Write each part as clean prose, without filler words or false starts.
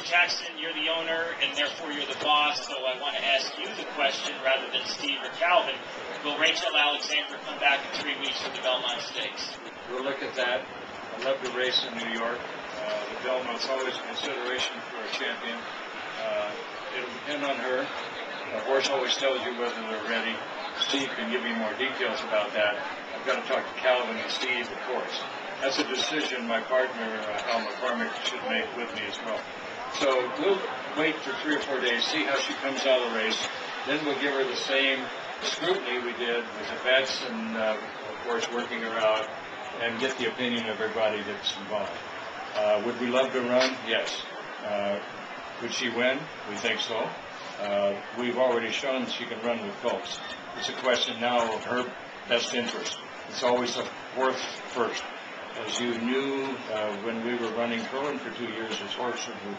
Jackson, you're the owner, and therefore you're the boss, so I want to ask you the question rather than Steve or Calvin. Will Rachel Alexander come back in 3 weeks for the Belmont Stakes? We'll look at that. I love to race in New York. The Belmont's always a consideration for a champion. It'll depend on her. The horse always tells you whether they're ready. Steve can give you more details about that. I've got to talk to Calvin and Steve, of course. That's a decision my partner, Al McCormick, should make with me as well. So we'll wait for 3 or 4 days, see how she comes out of the race. Then we'll give her the same scrutiny we did with the bets and, of course, working her out and get the opinion of everybody that's involved. Would we love to run? Yes. Could she win? We think so. We've already shown she can run with colts. It's a question now of her best interest. It's always a fourth first. As you knew when we were running Curlin for 2 years as horse of the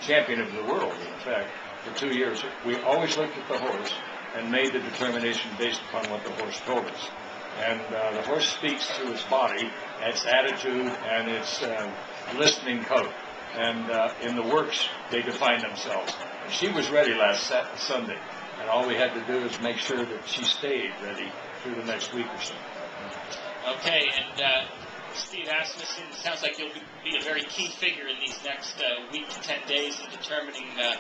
champion of the world, in fact, for 2 years, we always looked at the horse and made the determination based upon what the horse told us. And the horse speaks through its body, its attitude, and its listening code. And in the works, they define themselves. And she was ready last Sunday, and all we had to do is make sure that she stayed ready through the next week or so. Okay, and Steve Asmussen, it sounds like you'll be a very key figure in these next week to 10 days in determining the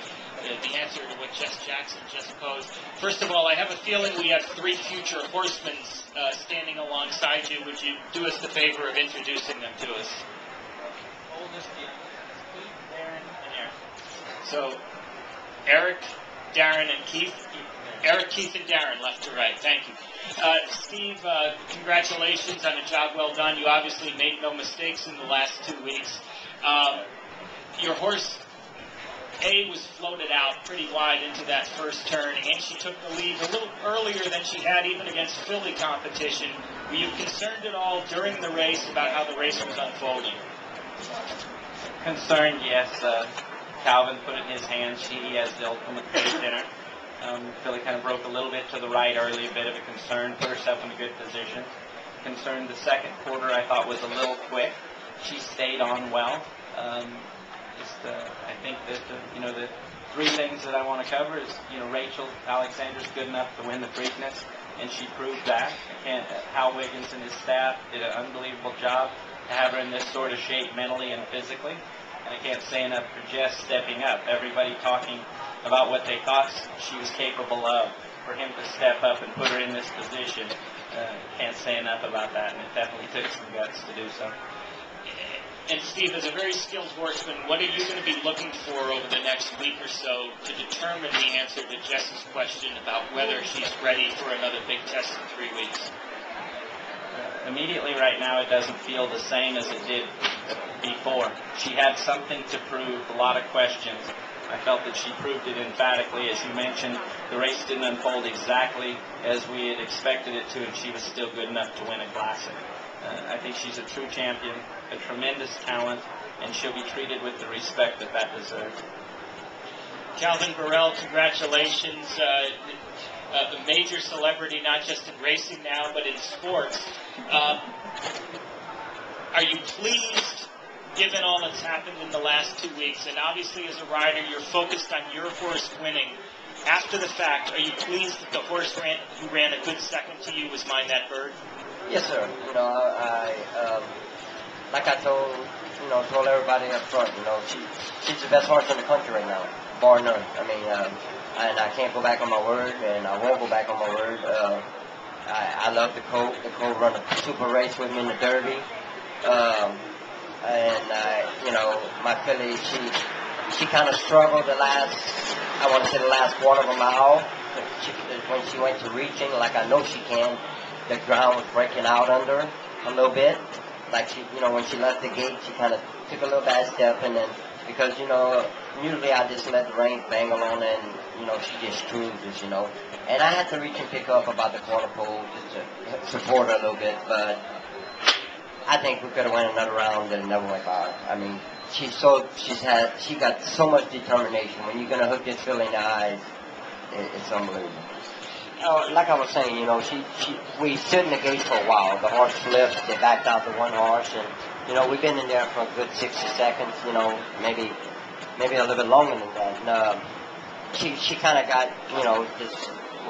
answer to what Jess Jackson just posed. First of all, I have a feeling we have 3 future horsemen standing alongside you. Would you do us the favor of introducing them to us? Oldest, Keith, Darren, and Eric. So, Eric, Darren, and Keith. Eric, Keith, and Darren, left to right. Thank you. Steve, congratulations on a job well done. You obviously made no mistakes in the last 2 weeks. Your horse, A, was floated out pretty wide into that first turn, and she took the lead a little earlier than she had even against filly competition. Were you concerned at all during the race about how the race was unfolding? Concerned, yes. Calvin put it in his hands. She has the ultimate pace dinner. Philly kind of broke a little bit to the right early, a bit of a concern, put herself in a good position. Concerned the second quarter I thought was a little quick. She stayed on well. I think that the 3 things that I want to cover is, Rachel Alexander's good enough to win the Preakness, and she proved that. Hal Wiggins and his staff did an unbelievable job to have her in this sort of shape mentally and physically. And I can't say enough for Jess stepping up. Everybody talking about what they thought she was capable of. For him to step up and put her in this position, can't say enough about that, and it definitely took some guts to do so. And Steve, as a very skilled horseman, what are you going to be looking for over the next week or so to determine the answer to Jess's question about whether she's ready for another big test in 3 weeks? Immediately right now, it doesn't feel the same as it did before. She had something to prove, a lot of questions. I felt that she proved it emphatically. As you mentioned, the race didn't unfold exactly as we had expected it to, and she was still good enough to win a Classic. I think she's a true champion, a tremendous talent, and she'll be treated with the respect that deserves. Calvin Burrell, congratulations. A major celebrity, not just in racing now, but in sports. Are you pleased, given all that's happened in the last 2 weeks, and obviously as a rider, you're focused on your horse winning. After the fact, are you pleased that the horse who ran a good second to you was Mind That Bird? Yes, sir. Like I told everybody up front, she's the best horse in the country right now, bar none. And I can't go back on my word, and I won't go back on my word. I love the colt. The colt run a super race with me in the Derby. My filly, she kind of struggled the last quarter of a mile. When she went to reaching, like I know she can, the ground was breaking out under her a little bit. Like when she left the gate, she kind of took a little bad step, and then, because, usually I just let the reins dangle on it, and, she just cruises, And I had to reach and pick up about the quarter pole just to support her a little bit, but I think we could have went another round and it never went by. She got so much determination. When you're going to hook this filly in the eyes, it's unbelievable. Like I was saying, we stood in the gate for a while. The horse flipped. They backed out the one horse, and we've been in there for a good 60 seconds. Maybe maybe a little bit longer than that. And, she kind of got, this.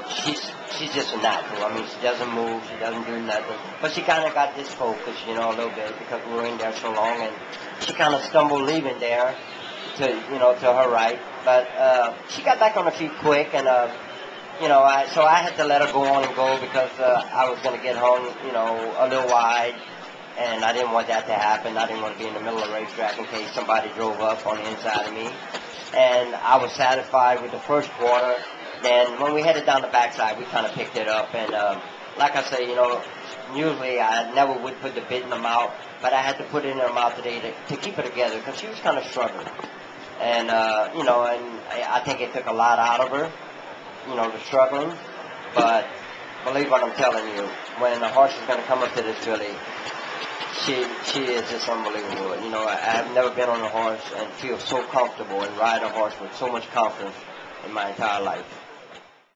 She's just a natural. I mean, she doesn't move, she doesn't do nothing. But she kind of got disfocused, a little bit because we were in there so long, and she kind of stumbled leaving there to, to her right. But she got back on her feet quick, and so I had to let her go on and go because I was going to get hung, a little wide, and I didn't want that to happen. I didn't want to be in the middle of the racetrack in case somebody drove up on the inside of me. And I was satisfied with the first quarter. Then when we headed down the backside, we kind of picked it up. And like I say, usually I never would put the bit in her mouth, but I had to put it in her mouth today to keep it together because she was kind of struggling. And, and I think it took a lot out of her, the struggling. But believe what I'm telling you, when a horse is going to come up to this filly, she is just unbelievable. I have never been on a horse and feel so comfortable and ride a horse with so much confidence in my entire life.